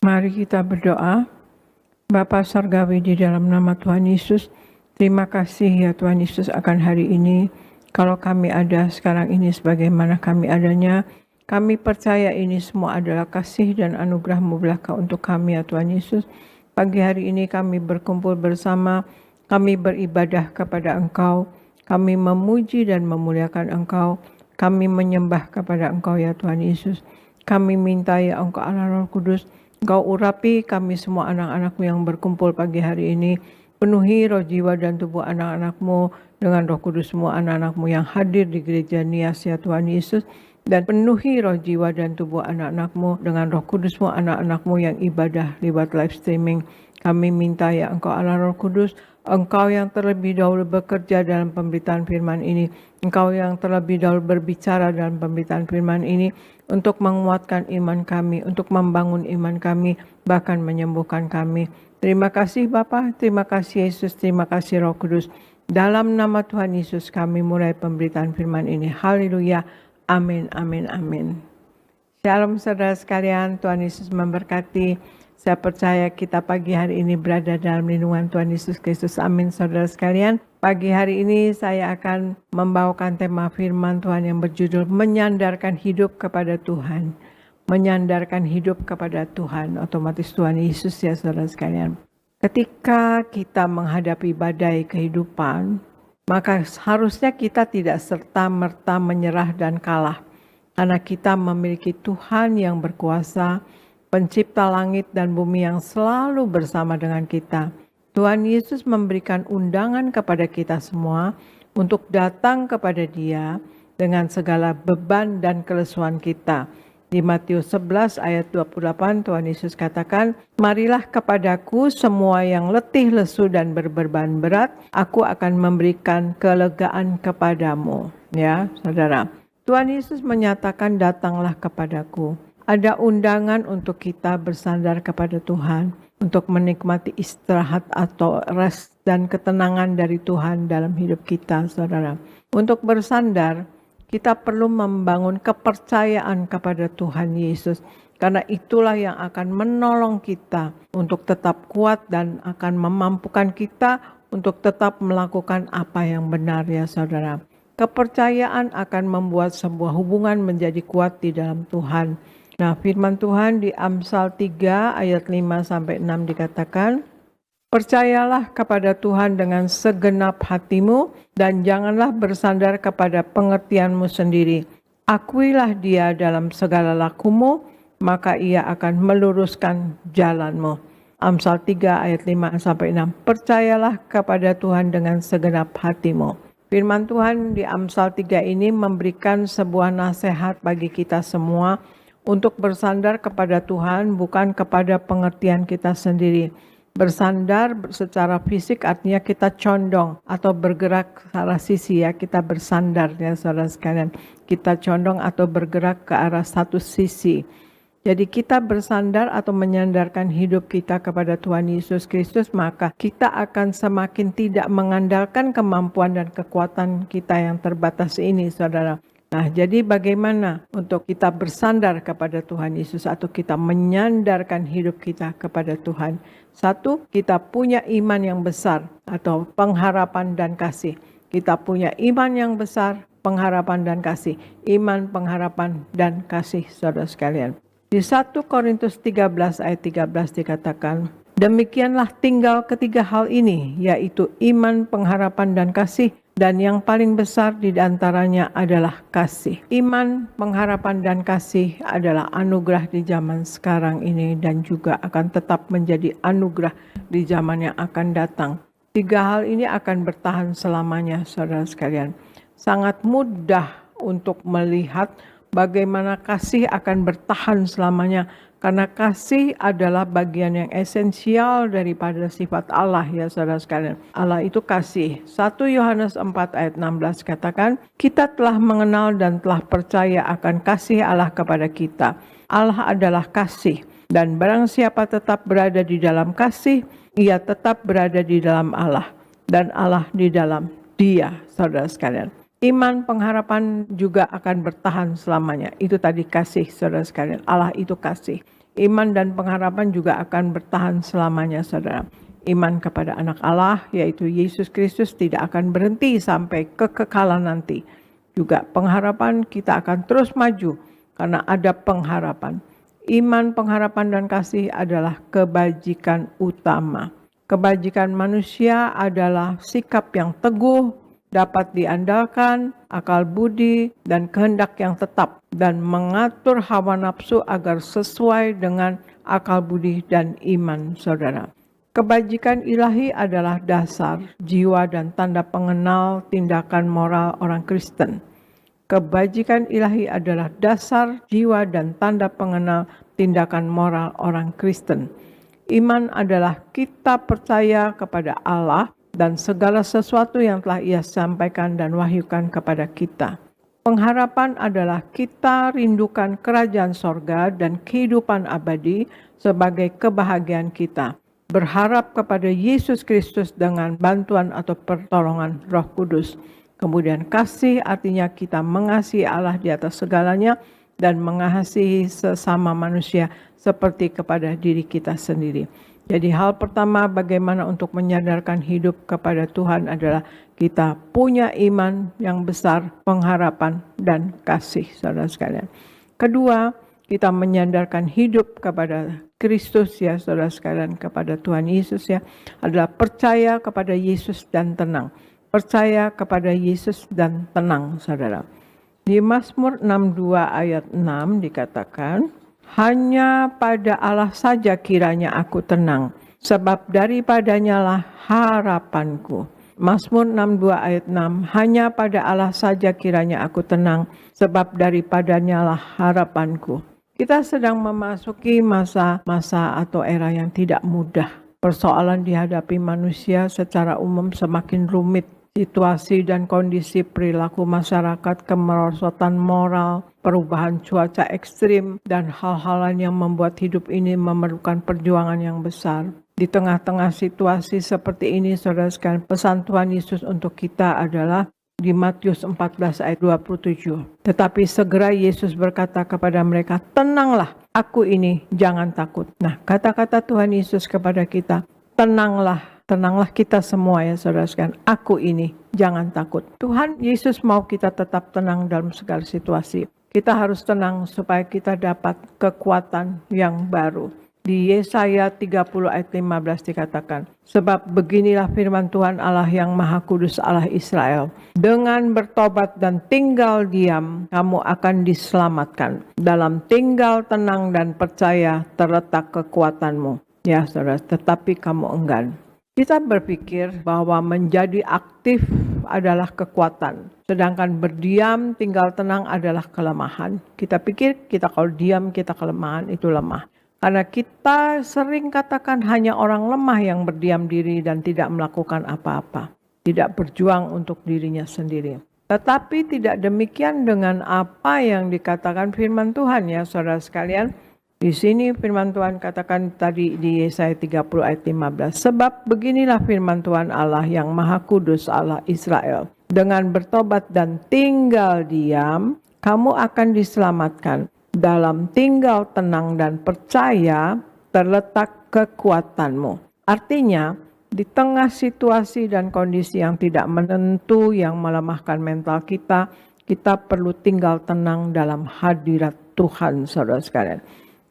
Mari kita berdoa. Bapa Surgawi, di dalam nama Tuhan Yesus, terima kasih ya Tuhan Yesus akan hari ini. Kalau kami ada sekarang ini sebagaimana kami adanya, kami percaya ini semua adalah kasih dan anugerah-Mu belaka untuk kami ya Tuhan Yesus. Pagi hari ini kami berkumpul bersama, kami beribadah kepada Engkau, kami memuji dan memuliakan Engkau, kami menyembah kepada Engkau ya Tuhan Yesus. Kami minta ya Engkau Allah Roh Kudus, Engkau urapi kami semua anak-anak-Mu yang berkumpul pagi hari ini. Penuhi roh, jiwa, dan tubuh anak-anak-Mu dengan Roh Kudus, semua anak-anak-Mu yang hadir di gereja Nias ya Tuhan Yesus. Dan penuhi roh, jiwa, dan tubuh anak-anak-Mu dengan Roh Kudus, semua anak-anak-Mu yang ibadah lewat live streaming. Kami minta ya Engkau Allah Roh Kudus, Engkau yang terlebih dahulu bekerja dalam pemberitaan firman ini, Engkau yang terlebih dahulu berbicara dalam pemberitaan firman ini, untuk menguatkan iman kami, untuk membangun iman kami, bahkan menyembuhkan kami. Terima kasih Bapa, terima kasih Yesus, terima kasih Roh Kudus. Dalam nama Tuhan Yesus kami mulai pemberitaan firman ini. Haleluya, amin, amin, amin. Shalom saudara sekalian, Tuhan Yesus memberkati. Saya percaya kita pagi hari ini berada dalam lindungan Tuhan Yesus Kristus. Amin saudara sekalian. Pagi hari ini saya akan membawakan tema firman Tuhan yang berjudul menyandarkan hidup kepada Tuhan. Menyandarkan hidup kepada Tuhan. Otomatis Tuhan Yesus ya saudara sekalian. Ketika kita menghadapi badai kehidupan, maka harusnya kita tidak serta-merta menyerah dan kalah. Karena kita memiliki Tuhan yang berkuasa, Pencipta langit dan bumi yang selalu bersama dengan kita. Tuhan Yesus memberikan undangan kepada kita semua untuk datang kepada Dia dengan segala beban dan kelesuan kita. Di Matius 11 ayat 28 Tuhan Yesus katakan, "Marilah kepadaku semua yang letih, lesu dan berbeban berat, aku akan memberikan kelegaan kepadamu." Ya, saudara. Tuhan Yesus menyatakan, "Datanglah kepadaku." Ada undangan untuk kita bersandar kepada Tuhan, untuk menikmati istirahat atau rest dan ketenangan dari Tuhan dalam hidup kita, saudara. Untuk bersandar, kita perlu membangun kepercayaan kepada Tuhan Yesus, karena itulah yang akan menolong kita untuk tetap kuat dan akan memampukan kita untuk tetap melakukan apa yang benar ya saudara. Kepercayaan akan membuat sebuah hubungan menjadi kuat di dalam Tuhan. Nah, firman Tuhan di Amsal 3 ayat 5-6 dikatakan, "Percayalah kepada Tuhan dengan segenap hatimu dan janganlah bersandar kepada pengertianmu sendiri. Akuilah Dia dalam segala lakumu, maka Ia akan meluruskan jalanmu." Amsal 3 ayat 5-6. Percayalah kepada Tuhan dengan segenap hatimu. Firman Tuhan di Amsal 3 ini memberikan sebuah nasihat bagi kita semua untuk bersandar kepada Tuhan, bukan kepada pengertian kita sendiri. Bersandar secara fisik artinya kita condong atau bergerak ke arah sisi ya, kita bersandar ya saudara sekalian. Kita condong atau bergerak ke arah satu sisi. Jadi kita bersandar atau menyandarkan hidup kita kepada Tuhan Yesus Kristus, maka kita akan semakin tidak mengandalkan kemampuan dan kekuatan kita yang terbatas ini saudara. Nah, jadi bagaimana untuk kita bersandar kepada Tuhan Yesus atau kita menyandarkan hidup kita kepada Tuhan? Satu, kita punya iman yang besar atau pengharapan dan kasih. Kita punya iman yang besar, pengharapan dan kasih. Iman, pengharapan, dan kasih, saudara sekalian. Di 1 Korintus 13 ayat 13 dikatakan, "Demikianlah tinggal ketiga hal ini, yaitu iman, pengharapan, dan kasih. Dan yang paling besar di antaranya adalah kasih." Iman, pengharapan, dan kasih adalah anugerah di zaman sekarang ini dan juga akan tetap menjadi anugerah di zaman yang akan datang. Tiga hal ini akan bertahan selamanya, saudara sekalian. Sangat mudah untuk melihat bagaimana kasih akan bertahan selamanya, karena kasih adalah bagian yang esensial daripada sifat Allah ya saudara sekalian. Allah itu kasih. 1 Yohanes 4 ayat 16 katakan, "Kita telah mengenal dan telah percaya akan kasih Allah kepada kita. Allah adalah kasih, dan barang siapa tetap berada di dalam kasih, ia tetap berada di dalam Allah, dan Allah di dalam Dia," saudara sekalian. Iman, pengharapan juga akan bertahan selamanya. Itu tadi kasih, saudara sekalian. Allah itu kasih. Iman dan pengharapan juga akan bertahan selamanya, saudara. Iman kepada anak Allah, yaitu Yesus Kristus, tidak akan berhenti sampai kekekalan nanti. Juga pengharapan kita akan terus maju karena ada pengharapan. Iman, pengharapan, dan kasih adalah kebajikan utama. Kebajikan manusia adalah sikap yang teguh, dapat diandalkan, akal budi, dan kehendak yang tetap, dan mengatur hawa nafsu agar sesuai dengan akal budi dan iman saudara. Kebajikan ilahi adalah dasar, jiwa, dan tanda pengenal tindakan moral orang Kristen. Kebajikan ilahi adalah dasar, jiwa, dan tanda pengenal tindakan moral orang Kristen. Iman adalah kita percaya kepada Allah dan segala sesuatu yang telah Ia sampaikan dan wahyukan kepada kita. Pengharapan adalah kita rindukan kerajaan sorga dan kehidupan abadi sebagai kebahagiaan kita. Berharap kepada Yesus Kristus dengan bantuan atau pertolongan Roh Kudus. Kemudian kasih artinya kita mengasihi Allah di atas segalanya dan mengasihi sesama manusia seperti kepada diri kita sendiri. Jadi hal pertama bagaimana untuk menyadarkan hidup kepada Tuhan adalah kita punya iman yang besar, pengharapan, dan kasih, saudara sekalian. Kedua, kita menyadarkan hidup kepada Kristus ya, saudara sekalian, kepada Tuhan Yesus ya, adalah percaya kepada Yesus dan tenang. Percaya kepada Yesus dan tenang, saudara. Di Mazmur 62 ayat 6 dikatakan, hanya pada Allah saja kiranya aku tenang, sebab daripadanya lah harapanku. Mazmur 62 ayat 6, hanya pada Allah saja kiranya aku tenang, sebab daripadanya lah harapanku. Kita sedang memasuki masa-masa atau era yang tidak mudah. Persoalan dihadapi manusia secara umum semakin rumit. Situasi dan kondisi perilaku masyarakat, kemerosotan moral, perubahan cuaca ekstrim, dan hal-hal lain yang membuat hidup ini memerlukan perjuangan yang besar. Di tengah-tengah situasi seperti ini, saudara sekalian, pesan Tuhan Yesus untuk kita adalah di Matius 14 ayat 27. Tetapi segera Yesus berkata kepada mereka, tenanglah, aku ini, jangan takut. Nah, kata-kata Tuhan Yesus kepada kita, tenanglah. Tenanglah kita semua ya saudara sekalian, aku ini, jangan takut. Tuhan Yesus mau kita tetap tenang dalam segala situasi. Kita harus tenang supaya kita dapat kekuatan yang baru. Di Yesaya 30 ayat 15 dikatakan, sebab beginilah firman Tuhan Allah yang Maha Kudus Allah Israel. Dengan bertobat dan tinggal diam, kamu akan diselamatkan. Dalam tinggal tenang dan percaya terletak kekuatanmu. Ya saudara, tetapi kamu enggan. Kita berpikir bahwa menjadi aktif adalah kekuatan, sedangkan berdiam, tinggal tenang adalah kelemahan. Kita pikir kita kalau diam, kita kelemahan, itu lemah. Karena kita sering katakan hanya orang lemah yang berdiam diri dan tidak melakukan apa-apa. Tidak berjuang untuk dirinya sendiri. Tetapi tidak demikian dengan apa yang dikatakan firman Tuhan ya saudara sekalian. Di sini firman Tuhan katakan tadi di Yesaya 30 ayat 15. Sebab beginilah firman Tuhan Allah yang Maha Kudus Allah Israel. Dengan bertobat dan tinggal diam, kamu akan diselamatkan. Dalam tinggal tenang dan percaya terletak kekuatanmu. Artinya, di tengah situasi dan kondisi yang tidak menentu yang melemahkan mental kita, kita perlu tinggal tenang dalam hadirat Tuhan, saudara sekalian.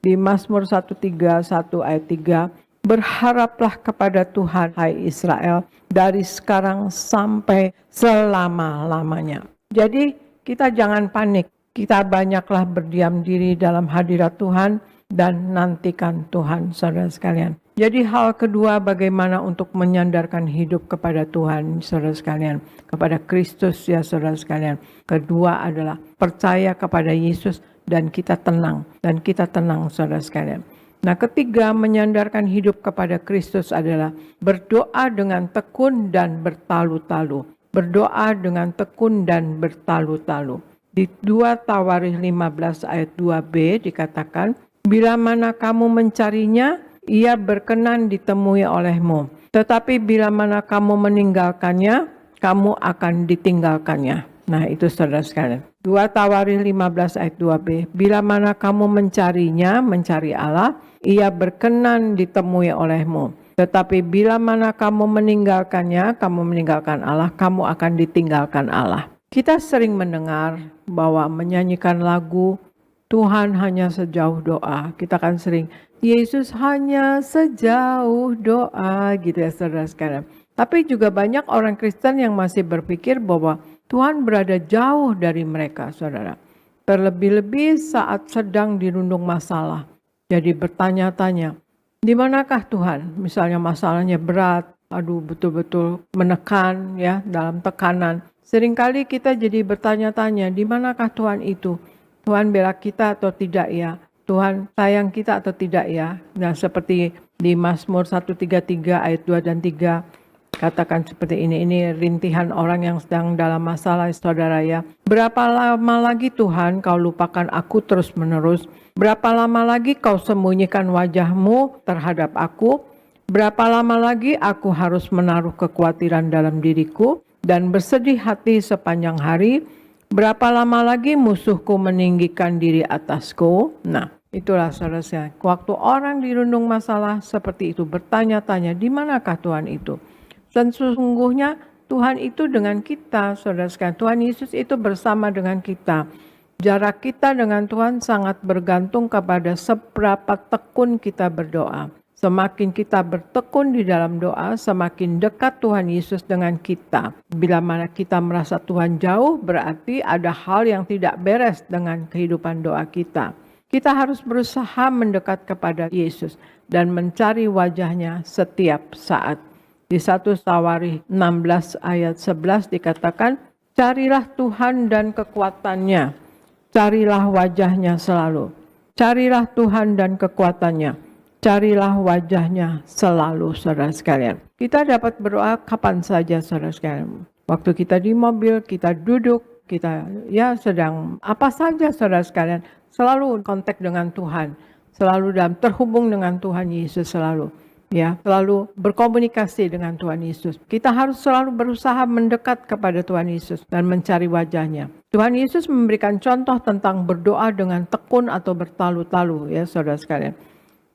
Di Mazmur 131 ayat 3, berharaplah kepada Tuhan, hai Israel, dari sekarang sampai selama-lamanya. Jadi kita jangan panik, kita banyaklah berdiam diri dalam hadirat Tuhan dan nantikan Tuhan, saudara sekalian. Jadi hal kedua bagaimana untuk menyandarkan hidup kepada Tuhan, saudara sekalian, kepada Kristus ya saudara sekalian. Kedua adalah percaya kepada Yesus dan kita tenang saudara sekalian. Nah, ketiga menyandarkan hidup kepada Kristus adalah berdoa dengan tekun dan bertalu-talu. Berdoa dengan tekun dan bertalu-talu. Di 2 Tawarikh 15 ayat 2b dikatakan, bila mana kamu mencarinya, ia berkenan ditemui olehmu. Tetapi bila mana kamu meninggalkannya, kamu akan ditinggalkannya. Nah itu saudara sekalian. 2 Tawarikh 15 ayat 2b. Bila mana kamu mencarinya, mencari Allah, ia berkenan ditemui olehmu. Tetapi bila mana kamu meninggalkannya, kamu meninggalkan Allah, kamu akan ditinggalkan Allah. Kita sering mendengar bahwa menyanyikan lagu Tuhan hanya sejauh doa. Kita kan sering, Yesus hanya sejauh doa gitu ya saudara sekalian. Tapi juga banyak orang Kristen yang masih berpikir bahwa Tuhan berada jauh dari mereka saudara. Terlebih-lebih saat sedang dirundung masalah. Jadi bertanya-tanya, di manakah Tuhan? Misalnya masalahnya berat, betul-betul menekan ya dalam tekanan. Seringkali kita jadi bertanya-tanya, di manakah Tuhan itu? Tuhan bela kita atau tidak ya? Tuhan sayang kita atau tidak ya? Nah seperti di Mazmur 133 ayat 2 dan 3 katakan seperti ini rintihan orang yang sedang dalam masalah saudara ya. Berapa lama lagi Tuhan kau lupakan aku terus menerus? Berapa lama lagi kau sembunyikan wajahmu terhadap aku? Berapa lama lagi aku harus menaruh kekhawatiran dalam diriku dan bersedih hati sepanjang hari? Berapa lama lagi musuhku meninggikan diri atasku? Nah, itulah saudara. Waktu orang dirundung masalah seperti itu bertanya-tanya, di manakah Tuhan itu? Dan sesungguhnya Tuhan itu dengan kita, saudara sekalian. Tuhan Yesus itu bersama dengan kita. Jarak kita dengan Tuhan sangat bergantung kepada seberapa tekun kita berdoa. Semakin kita bertekun di dalam doa, semakin dekat Tuhan Yesus dengan kita. Bila mana kita merasa Tuhan jauh, berarti ada hal yang tidak beres dengan kehidupan doa kita. Kita harus berusaha mendekat kepada Yesus dan mencari wajahnya setiap saat. Di 1 Tawarikh 16 ayat 11 dikatakan, carilah Tuhan dan kekuatannya. Carilah wajahnya selalu. Carilah Tuhan dan kekuatannya. Carilah wajahnya selalu, saudara sekalian. Kita dapat berdoa kapan saja, saudara sekalian. Waktu kita di mobil, kita duduk, kita ya sedang apa saja, saudara sekalian. Selalu kontak dengan Tuhan. Selalu terhubung dengan Tuhan Yesus selalu. Ya, selalu berkomunikasi dengan Tuhan Yesus. Kita harus selalu berusaha mendekat kepada Tuhan Yesus dan mencari wajahnya. Tuhan Yesus memberikan contoh tentang berdoa dengan tekun atau bertalu-talu ya saudara sekalian.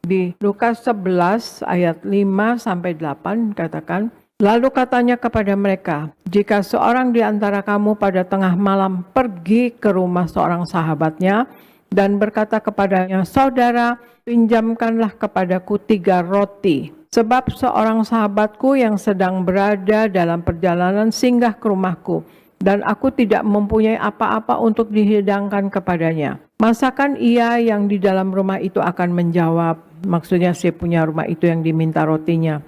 Di Lukas 11 ayat 5-8 katakan, lalu katanya kepada mereka, jika seorang di antara kamu pada tengah malam pergi ke rumah seorang sahabatnya dan berkata kepadanya, saudara, pinjamkanlah kepadaku 3 roti. Sebab seorang sahabatku yang sedang berada dalam perjalanan singgah ke rumahku. Dan aku tidak mempunyai apa-apa untuk dihidangkan kepadanya. Masakan ia yang di dalam rumah itu akan menjawab. Maksudnya si punya rumah itu yang diminta rotinya.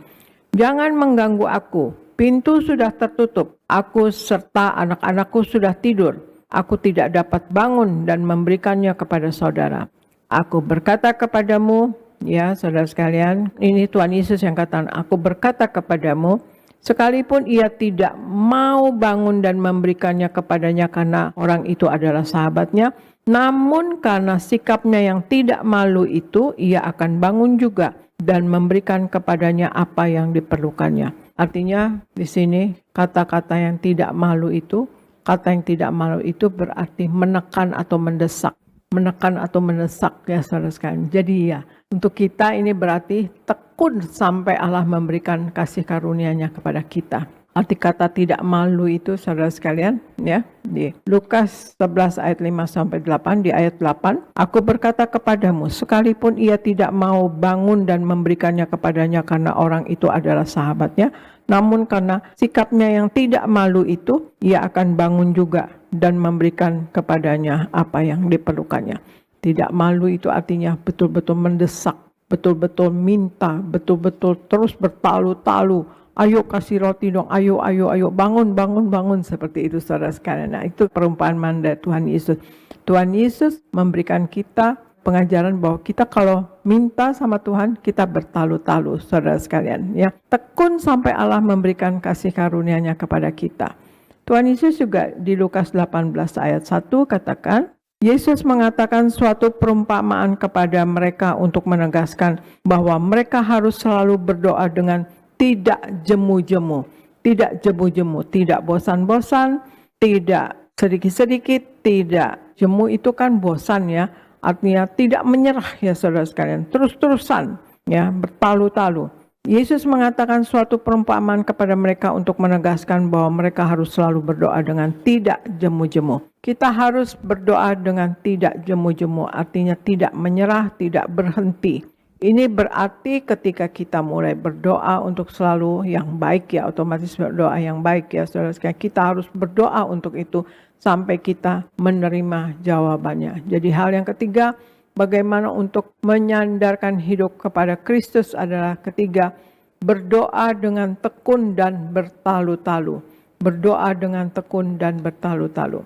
Jangan mengganggu aku. Pintu sudah tertutup. Aku serta anak-anakku sudah tidur. Aku tidak dapat bangun dan memberikannya kepada saudara. Aku berkata kepadamu, ya saudara sekalian, ini Tuhan Yesus yang katakan, aku berkata kepadamu, sekalipun ia tidak mau bangun dan memberikannya kepadanya karena orang itu adalah sahabatnya, namun karena sikapnya yang tidak malu itu, ia akan bangun juga dan memberikan kepadanya apa yang diperlukannya. Artinya di sini kata-kata yang tidak malu itu, kata yang tidak malu itu berarti menekan atau mendesak. Menekan atau mendesak ya saudara sekalian. Jadi ya, untuk kita ini berarti tekun sampai Allah memberikan kasih karunia-Nya kepada kita. Arti kata tidak malu itu saudara sekalian ya, di Lukas 11 ayat 5-8 di ayat 8, aku berkata kepadamu sekalipun ia tidak mau bangun dan memberikannya kepadanya karena orang itu adalah sahabatnya, namun karena sikapnya yang tidak malu itu, ia akan bangun juga dan memberikan kepadanya apa yang diperlukannya. Tidak malu itu artinya betul-betul mendesak, betul-betul minta, betul-betul terus bertalu-talu. Ayo kasih roti dong, ayo, bangun, seperti itu saudara sekalian. Nah itu perumpamaan dari Tuhan Yesus. Tuhan Yesus memberikan kita pengajaran bahwa kita kalau minta sama Tuhan, kita bertalu-talu saudara sekalian. Ya, tekun sampai Allah memberikan kasih karunia-Nya kepada kita. Tuhan Yesus juga di Lukas 18 ayat 1 katakan, Yesus mengatakan suatu perumpamaan kepada mereka untuk menegaskan bahwa mereka harus selalu berdoa dengan tidak jemu-jemu, tidak bosan-bosan, tidak sedikit-sedikit, tidak. Jemu itu kan bosan ya, artinya tidak menyerah ya saudara sekalian, terus-terusan ya, bertalu-talu. Yesus mengatakan suatu perumpamaan kepada mereka untuk menegaskan bahwa mereka harus selalu berdoa dengan tidak jemu-jemu. Kita harus berdoa dengan tidak jemu-jemu, artinya tidak menyerah, tidak berhenti. Ini berarti ketika kita mulai berdoa untuk selalu yang baik ya, otomatis berdoa yang baik ya saudara sekalian. Kita harus berdoa untuk itu sampai kita menerima jawabannya. Jadi hal yang ketiga, bagaimana untuk menyandarkan hidup kepada Kristus adalah ketiga, berdoa dengan tekun dan bertalu-talu. Berdoa dengan tekun dan bertalu-talu.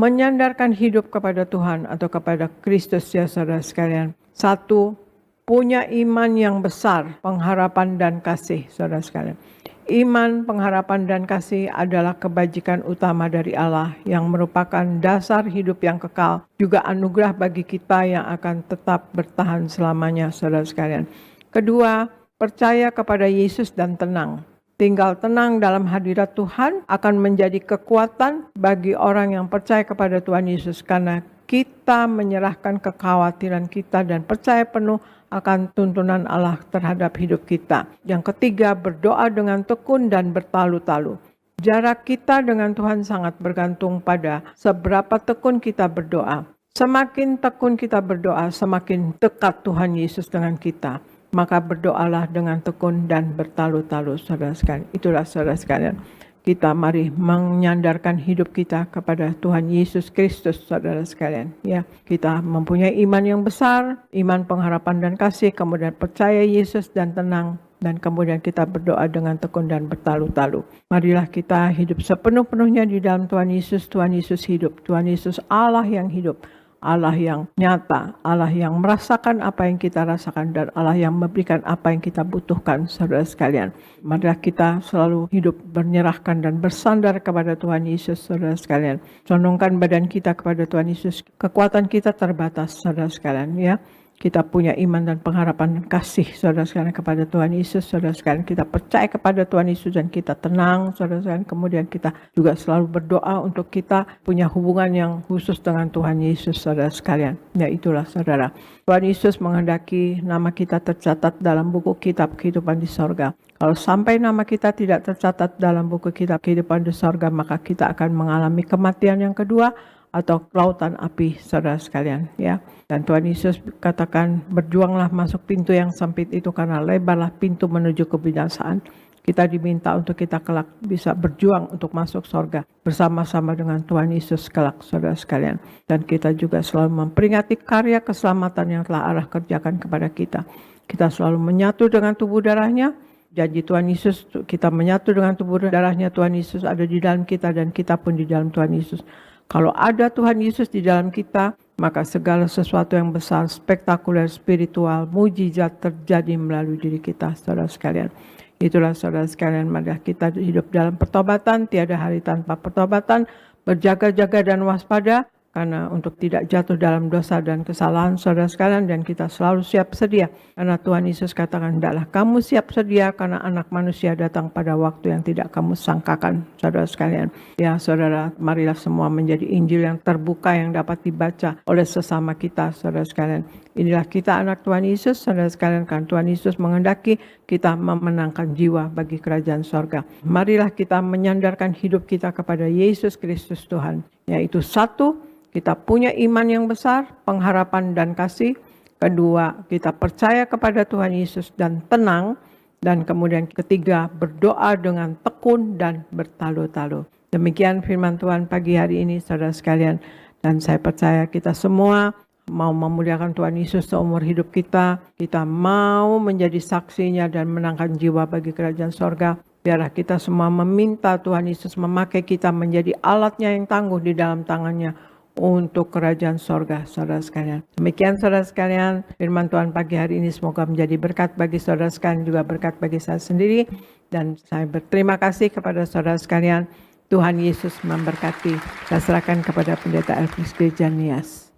Menyandarkan hidup kepada Tuhan atau kepada Kristus ya saudara sekalian. Satu, punya iman yang besar, pengharapan dan kasih saudara sekalian. Iman, pengharapan dan kasih adalah kebajikan utama dari Allah yang merupakan dasar hidup yang kekal, juga anugerah bagi kita yang akan tetap bertahan selamanya saudara sekalian. Kedua, percaya kepada Yesus dan tenang. Tinggal tenang dalam hadirat Tuhan akan menjadi kekuatan bagi orang yang percaya kepada Tuhan Yesus, karena kita menyerahkan kekhawatiran kita dan percaya penuh akan tuntunan Allah terhadap hidup kita. Yang ketiga, berdoa dengan tekun dan bertalu-talu. Jarak kita dengan Tuhan sangat bergantung pada seberapa tekun kita berdoa. Semakin tekun kita berdoa, semakin dekat Tuhan Yesus dengan kita. Maka berdoalah dengan tekun dan bertalu-talu saudara sekalian. Itulah saudara sekalian. Kita mari menyandarkan hidup kita kepada Tuhan Yesus Kristus saudara sekalian. Ya, kita mempunyai iman yang besar, iman, pengharapan dan kasih, kemudian percaya Yesus dan tenang, dan kemudian kita berdoa dengan tekun dan bertalu-talu. Marilah kita hidup sepenuh-penuhnya di dalam Tuhan Yesus. Tuhan Yesus hidup. Tuhan Yesus Allah yang hidup. Allah yang nyata, Allah yang merasakan apa yang kita rasakan, dan Allah yang memberikan apa yang kita butuhkan saudara sekalian. Marilah kita selalu hidup menyerahkan dan bersandar kepada Tuhan Yesus saudara sekalian. Condongkan badan kita kepada Tuhan Yesus. Kekuatan kita terbatas saudara sekalian ya. Kita punya iman dan pengharapan dan kasih saudara sekalian kepada Tuhan Yesus saudara sekalian. Kita percaya kepada Tuhan Yesus dan kita tenang saudara sekalian. Kemudian kita juga selalu berdoa untuk kita punya hubungan yang khusus dengan Tuhan Yesus saudara sekalian. Ya, itulah saudara. Tuhan Yesus menghendaki nama kita tercatat dalam buku kitab kehidupan di sorga. Kalau sampai nama kita tidak tercatat dalam buku kitab kehidupan di sorga, maka kita akan mengalami kematian yang kedua atau lautan api saudara sekalian ya. Dan Tuhan Yesus katakan, berjuanglah masuk pintu yang sempit itu, karena lebarlah pintu menuju kebinasaan. Kita diminta untuk kita kelak bisa berjuang untuk masuk surga bersama-sama dengan Tuhan Yesus kelak saudara sekalian. Dan kita juga selalu memperingati karya keselamatan yang telah Allah kerjakan kepada kita. Kita selalu menyatu dengan tubuh darahnya. Janji Tuhan Yesus, kita menyatu dengan tubuh darahnya Tuhan Yesus ada di dalam kita, dan kita pun di dalam Tuhan Yesus. Kalau ada Tuhan Yesus di dalam kita, maka segala sesuatu yang besar, spektakuler, spiritual, mujizat terjadi melalui diri kita, saudara sekalian. Itulah saudara sekalian, marilah kita hidup dalam pertobatan, tiada hari tanpa pertobatan, berjaga-jaga dan waspada, karena untuk tidak jatuh dalam dosa dan kesalahan saudara sekalian, dan kita selalu siap sedia. Karena Tuhan Yesus katakan, hendaklah kamu siap sedia karena anak manusia datang pada waktu yang tidak kamu sangkakan saudara sekalian. Ya saudara, marilah semua menjadi Injil yang terbuka yang dapat dibaca oleh sesama kita saudara sekalian. Inilah kita anak Tuhan Yesus saudara sekalian, kan Tuhan Yesus menghendaki kita memenangkan jiwa bagi kerajaan sorga. Marilah kita menyandarkan hidup kita kepada Yesus Kristus Tuhan. Yaitu satu, kita punya iman yang besar, pengharapan dan kasih. Kedua, kita percaya kepada Tuhan Yesus dan tenang. Dan kemudian ketiga, berdoa dengan tekun dan bertalu-talu. Demikian firman Tuhan pagi hari ini saudara sekalian. Dan saya percaya kita semua mau memuliakan Tuhan Yesus seumur hidup kita. Kita mau menjadi saksinya dan menangkan jiwa bagi kerajaan sorga. Biarlah kita semua meminta Tuhan Yesus memakai kita menjadi alatnya yang tangguh di dalam tangannya untuk kerajaan sorga, saudara sekalian. Demikian saudara sekalian, firman Tuhan pagi hari ini semoga menjadi berkat bagi saudara sekalian, juga berkat bagi saya sendiri. Dan saya berterima kasih kepada saudara sekalian. Tuhan Yesus memberkati. Saya serahkan kepada Pendeta Elvis Gereja Nias.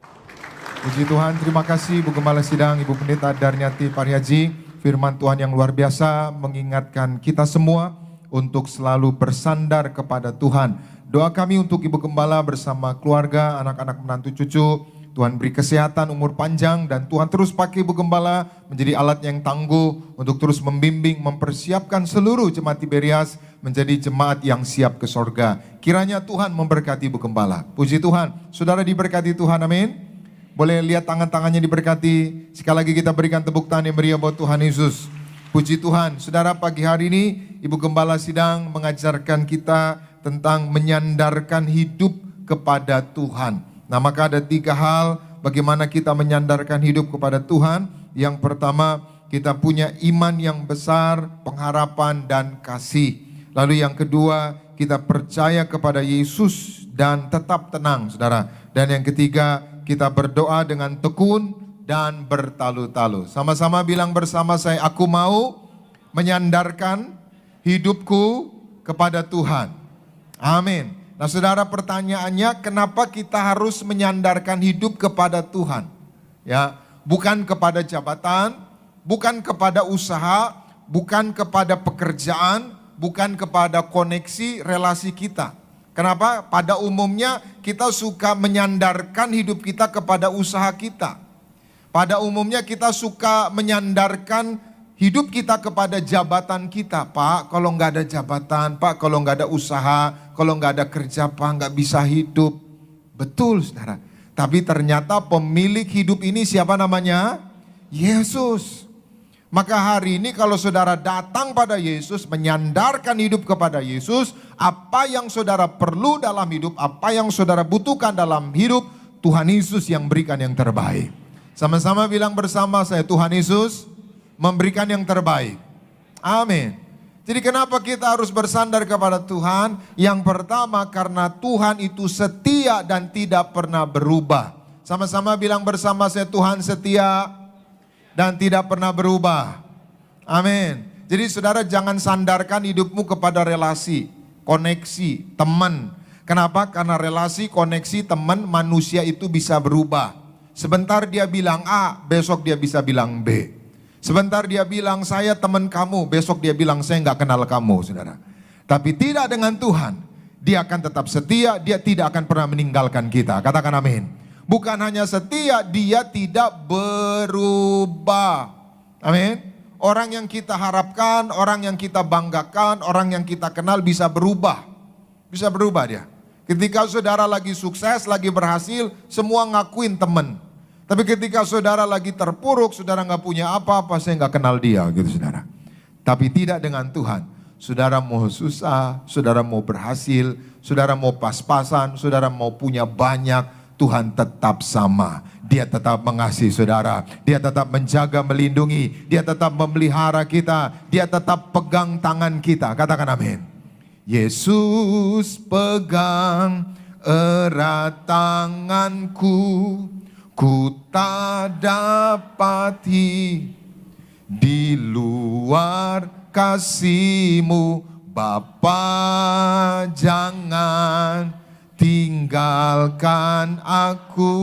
Puji Tuhan, terima kasih Bu Gembala Sidang, Ibu Pendeta Darniati Pariaji. Firman Tuhan yang luar biasa mengingatkan kita semua untuk selalu bersandar kepada Tuhan Doa kami untuk Ibu Gembala bersama keluarga, anak-anak menantu cucu. Tuhan beri kesehatan, umur panjang, dan Tuhan terus pakai Ibu Gembala menjadi alat yang tangguh untuk terus membimbing, mempersiapkan seluruh jemaat Tiberias menjadi jemaat yang siap ke sorga. Kiranya Tuhan memberkati Ibu Gembala. Puji Tuhan, saudara diberkati Tuhan, amin. Boleh lihat tangan-tangannya diberkati. Sekali lagi kita berikan tepuk tangan yang meriah buat Tuhan Yesus. Puji Tuhan, saudara, pagi hari ini Ibu Gembala sedang mengajarkan kita tentang menyandarkan hidup kepada Tuhan. Nah, maka ada 3 hal bagaimana kita menyandarkan hidup kepada Tuhan. Yang pertama, kita punya iman yang besar, pengharapan dan kasih. Lalu yang kedua, kita percaya kepada Yesus dan tetap tenang, saudara. Dan yang ketiga, kita berdoa dengan tekun dan bertalu-talu. Sama-sama bilang bersama saya, aku mau menyandarkan hidupku kepada Tuhan. Amin. Nah, saudara, pertanyaannya, kenapa kita harus menyandarkan hidup kepada Tuhan? Ya, bukan kepada jabatan, bukan kepada usaha, bukan kepada pekerjaan, bukan kepada koneksi relasi kita. Kenapa? Pada umumnya kita suka menyandarkan hidup kita kepada usaha kita. Pada umumnya kita suka menyandarkan hidup kita kepada jabatan kita. Pak, kalau nggak ada jabatan, Pak, kalau nggak ada usaha, kalau nggak ada kerja, Pak, nggak bisa hidup. Betul, saudara. Tapi ternyata pemilik hidup ini siapa namanya? Yesus. Maka hari ini kalau saudara datang pada Yesus, menyandarkan hidup kepada Yesus, apa yang saudara perlu dalam hidup, apa yang saudara butuhkan dalam hidup, Tuhan Yesus yang berikan yang terbaik. Sama-sama bilang bersama saya, Tuhan Yesus memberikan yang terbaik. Amin. Jadi kenapa kita harus bersandar kepada Tuhan? Yang pertama, karena Tuhan itu setia dan tidak pernah berubah. Sama-sama bilang bersama saya, Tuhan setia dan tidak pernah berubah. Amin. Jadi saudara, jangan sandarkan hidupmu kepada relasi, koneksi, teman. Kenapa? Karena relasi, koneksi, teman, manusia itu bisa berubah. Sebentar dia bilang A, besok dia bisa bilang B. Sebentar dia bilang saya teman kamu, besok dia bilang saya nggak kenal kamu, saudara. Tapi tidak dengan Tuhan, dia akan tetap setia, dia tidak akan pernah meninggalkan kita. Katakan amin. Bukan hanya setia, dia tidak berubah. Amin. Orang yang kita harapkan, orang yang kita banggakan, orang yang kita kenal bisa berubah. Bisa berubah dia. Ketika saudara lagi sukses, lagi berhasil, semua ngakuin teman. Tapi ketika saudara lagi terpuruk, saudara nggak punya apa-apa, saya nggak kenal dia, gitu saudara. Tapi tidak dengan Tuhan. Saudara mau susah, saudara mau berhasil, saudara mau pas-pasan, saudara mau punya banyak, Tuhan tetap sama. Dia tetap mengasihi saudara, dia tetap menjaga, melindungi, dia tetap memelihara kita, dia tetap pegang tangan kita. Katakan amin. Yesus pegang erat tanganku, ku tak dapati di luar kasih-Mu, Bapa, jangan tinggalkan aku,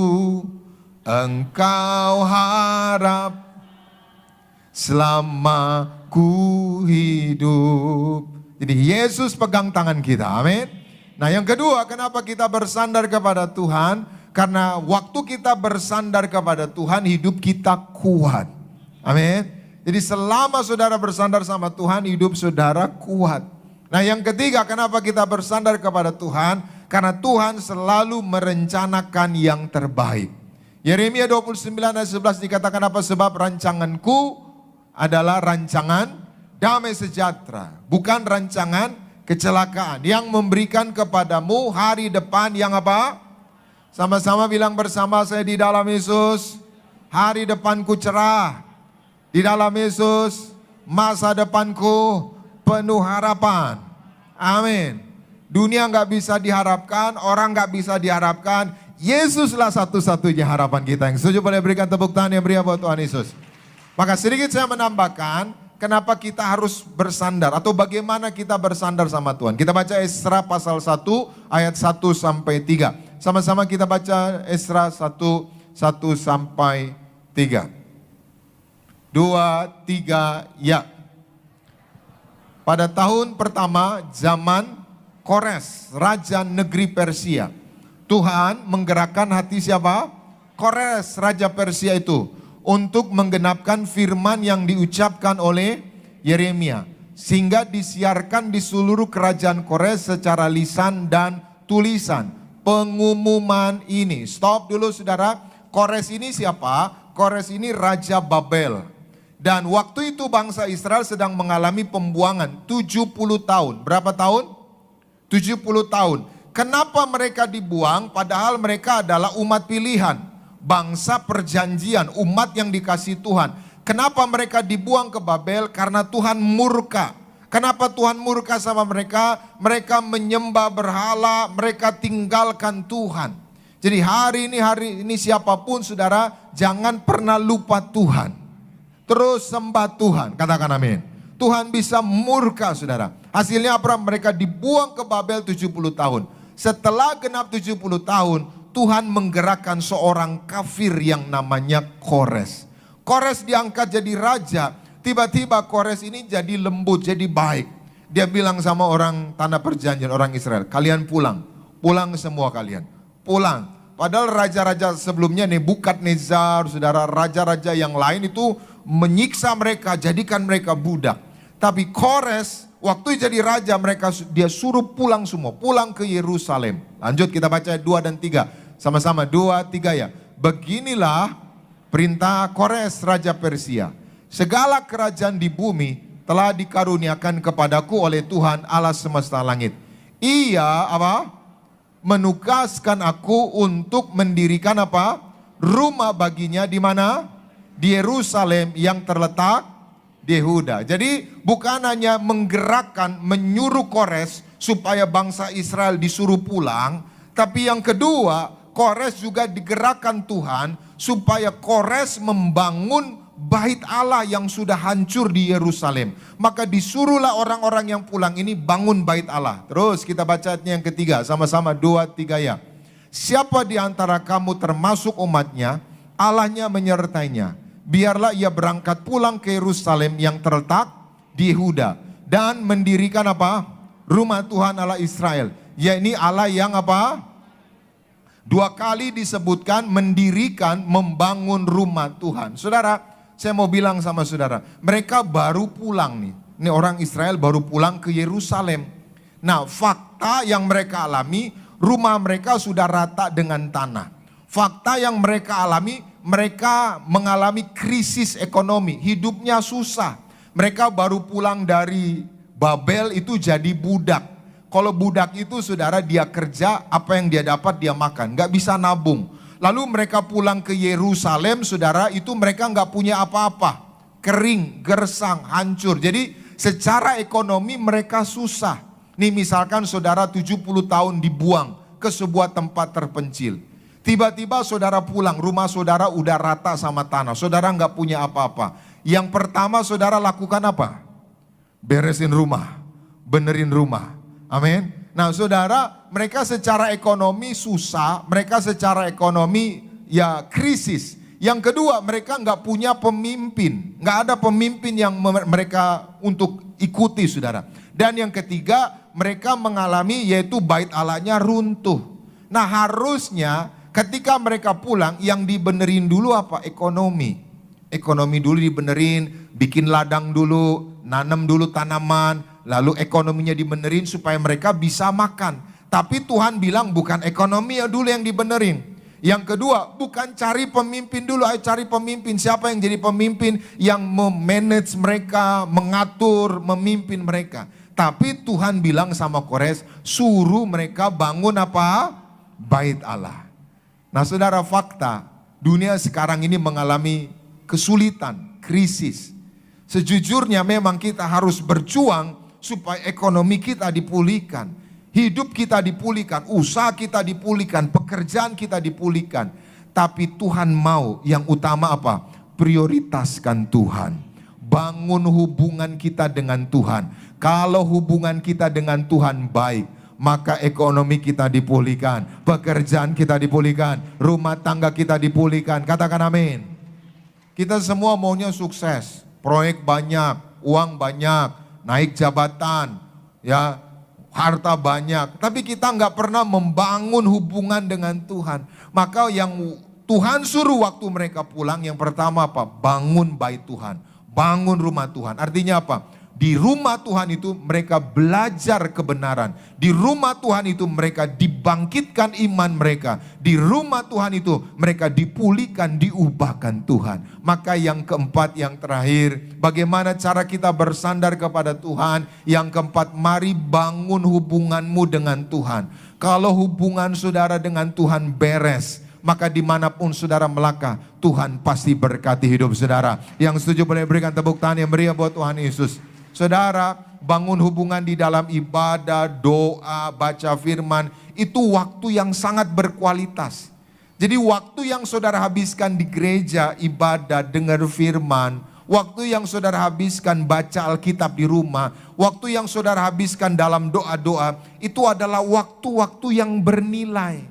Engkau harap selama ku hidup. Jadi Yesus pegang tangan kita, amin. Nah, yang kedua, kenapa kita bersandar kepada Tuhan? Karena waktu kita bersandar kepada Tuhan, hidup kita kuat. Amin. Jadi selama saudara bersandar sama Tuhan, hidup saudara kuat. Nah, yang ketiga, kenapa kita bersandar kepada Tuhan? Karena Tuhan selalu merencanakan yang terbaik. Yeremia 29 ayat 11 dikatakan apa? Sebab rancanganku adalah rancangan damai sejahtera, bukan rancangan kecelakaan, yang memberikan kepadamu hari depan yang apa? Sama-sama bilang bersama saya, di dalam Yesus hari depanku cerah. Di dalam Yesus masa depanku penuh harapan. Amin. Dunia nggak bisa diharapkan, orang nggak bisa diharapkan. Yesuslah satu-satunya harapan kita. Yang setuju boleh berikan tepuk tangan yang meriah buat Tuhan Yesus. Maka sedikit saya menambahkan, kenapa kita harus bersandar atau bagaimana kita bersandar sama Tuhan. Kita baca Esra pasal 1 ayat 1 sampai 3. Sama-sama kita baca Esra 1 sampai 3. 2, 3, ya. Pada tahun pertama zaman Kores, raja negeri Persia. Tuhan menggerakkan hati siapa? Kores, raja Persia itu, untuk menggenapkan firman yang diucapkan oleh Yeremia, sehingga disiarkan di seluruh kerajaan Kores secara lisan dan tulisan pengumuman ini. Stop dulu saudara. Kores ini siapa? Kores ini Raja Babel. Dan waktu itu bangsa Israel sedang mengalami pembuangan 70 tahun. Berapa tahun? 70 tahun. Kenapa mereka dibuang padahal mereka adalah umat pilihan, bangsa perjanjian, umat yang dikasihi Tuhan. Kenapa mereka dibuang ke Babel? Karena Tuhan murka. Kenapa Tuhan murka sama mereka? Mereka menyembah berhala, mereka tinggalkan Tuhan. Jadi hari ini siapapun saudara, jangan pernah lupa Tuhan. Terus sembah Tuhan, katakan amin. Tuhan bisa murka saudara. Hasilnya apa? Mereka dibuang ke Babel 70 tahun. Setelah genap 70 tahun, Tuhan menggerakkan seorang kafir yang namanya Kores. Kores diangkat jadi raja. Tiba-tiba Kores ini jadi lembut, jadi baik. Dia bilang sama orang tanah perjanjian, orang Israel, kalian pulang. Pulang semua kalian. Pulang. Padahal raja-raja sebelumnya, Nebukadnezar, saudara, raja-raja yang lain itu menyiksa mereka, jadikan mereka budak. Tapi Kores, waktu jadi raja, dia suruh pulang semua, pulang ke Yerusalem. Lanjut kita baca 2 dan 3. Sama-sama 2, 3 ya. Beginilah perintah Kores raja Persia. Segala kerajaan di bumi telah dikaruniakan kepadaku oleh Tuhan Allah semesta langit. Ia apa? Menugaskan aku untuk mendirikan apa? Rumah baginya di mana? Di Yerusalem yang terletak di Yehuda. Jadi bukan hanya menggerakkan, menyuruh Kores supaya bangsa Israel disuruh pulang, tapi yang kedua, Kores juga digerakkan Tuhan supaya Kores membangun bait Allah yang sudah hancur di Yerusalem. Maka disuruhlah orang-orang yang pulang ini bangun bait Allah. Terus kita baca yang ketiga, sama-sama 2, 3 ya. Siapa di antara kamu termasuk umatnya, Allahnya menyertainya. Biarlah ia berangkat pulang ke Yerusalem yang terletak di Yehuda dan mendirikan apa? Rumah Tuhan Allah Israel. Yakni Allah yang apa? 2 kali disebutkan mendirikan, membangun rumah Tuhan. Saudara, saya mau bilang sama saudara, mereka baru pulang nih. Ini orang Israel baru pulang ke Yerusalem. Nah, fakta yang mereka alami, rumah mereka sudah rata dengan tanah. Fakta yang mereka alami, mereka mengalami krisis ekonomi, hidupnya susah. Mereka baru pulang dari Babel itu jadi budak. Kalau budak itu saudara, dia kerja, apa yang dia dapat dia makan, gak bisa nabung. Lalu mereka pulang ke Yerusalem saudara, itu mereka gak punya apa-apa. Kering, gersang, hancur. Jadi secara ekonomi mereka susah. Nih misalkan saudara 70 tahun dibuang ke sebuah tempat terpencil. Tiba-tiba saudara pulang, rumah saudara udah rata sama tanah. Saudara nggak punya apa-apa. Yang pertama saudara lakukan apa? Beresin rumah, benerin rumah. Amin. Nah saudara, mereka secara ekonomi susah, mereka secara ekonomi ya krisis. Yang kedua, mereka nggak punya pemimpin. Nggak ada pemimpin yang mereka untuk ikuti saudara. Dan yang ketiga, mereka mengalami yaitu bait Allahnya runtuh. Nah harusnya ketika mereka pulang, yang dibenerin dulu apa? Ekonomi. Ekonomi dulu dibenerin, bikin ladang dulu, nanam dulu tanaman, lalu ekonominya dibenerin supaya mereka bisa makan. Tapi Tuhan bilang bukan ekonomi ya dulu yang dibenerin. Yang kedua, bukan cari pemimpin dulu, ayo cari pemimpin. Siapa yang jadi pemimpin? Yang memanage mereka, mengatur, memimpin mereka. Tapi Tuhan bilang sama Kores, suruh mereka bangun apa? Bait Allah. Nah saudara, fakta dunia sekarang ini mengalami kesulitan, krisis. Sejujurnya memang kita harus berjuang supaya ekonomi kita dipulihkan, hidup kita dipulihkan, usaha kita dipulihkan, pekerjaan kita dipulihkan. Tapi Tuhan mau yang utama apa? Prioritaskan Tuhan. Bangun hubungan kita dengan Tuhan. Kalau hubungan kita dengan Tuhan baik, maka ekonomi kita dipulihkan, pekerjaan kita dipulihkan, rumah tangga kita dipulihkan. Katakan amin. Kita semua maunya sukses, proyek banyak, uang banyak, naik jabatan, ya, harta banyak, tapi kita nggak pernah membangun hubungan dengan Tuhan. Maka yang Tuhan suruh waktu mereka pulang, yang pertama apa? Bangun bait Tuhan, bangun rumah Tuhan. Artinya apa? Di rumah Tuhan itu mereka belajar kebenaran. Di rumah Tuhan itu mereka dibangkitkan iman mereka. Di rumah Tuhan itu mereka dipulihkan, diubahkan Tuhan. Maka yang keempat, yang terakhir, bagaimana cara kita bersandar kepada Tuhan? Yang keempat, mari bangun hubunganmu dengan Tuhan. Kalau hubungan saudara dengan Tuhan beres, maka dimanapun saudara melangkah, Tuhan pasti berkati hidup saudara. Yang setuju boleh berikan tepuk tangan yang meriah buat Tuhan Yesus. Saudara, bangun hubungan di dalam ibadah, doa, baca firman, itu waktu yang sangat berkualitas. Jadi waktu yang saudara habiskan di gereja, ibadah, dengar firman, waktu yang saudara habiskan baca Alkitab di rumah, waktu yang saudara habiskan dalam doa-doa, itu adalah waktu-waktu yang bernilai.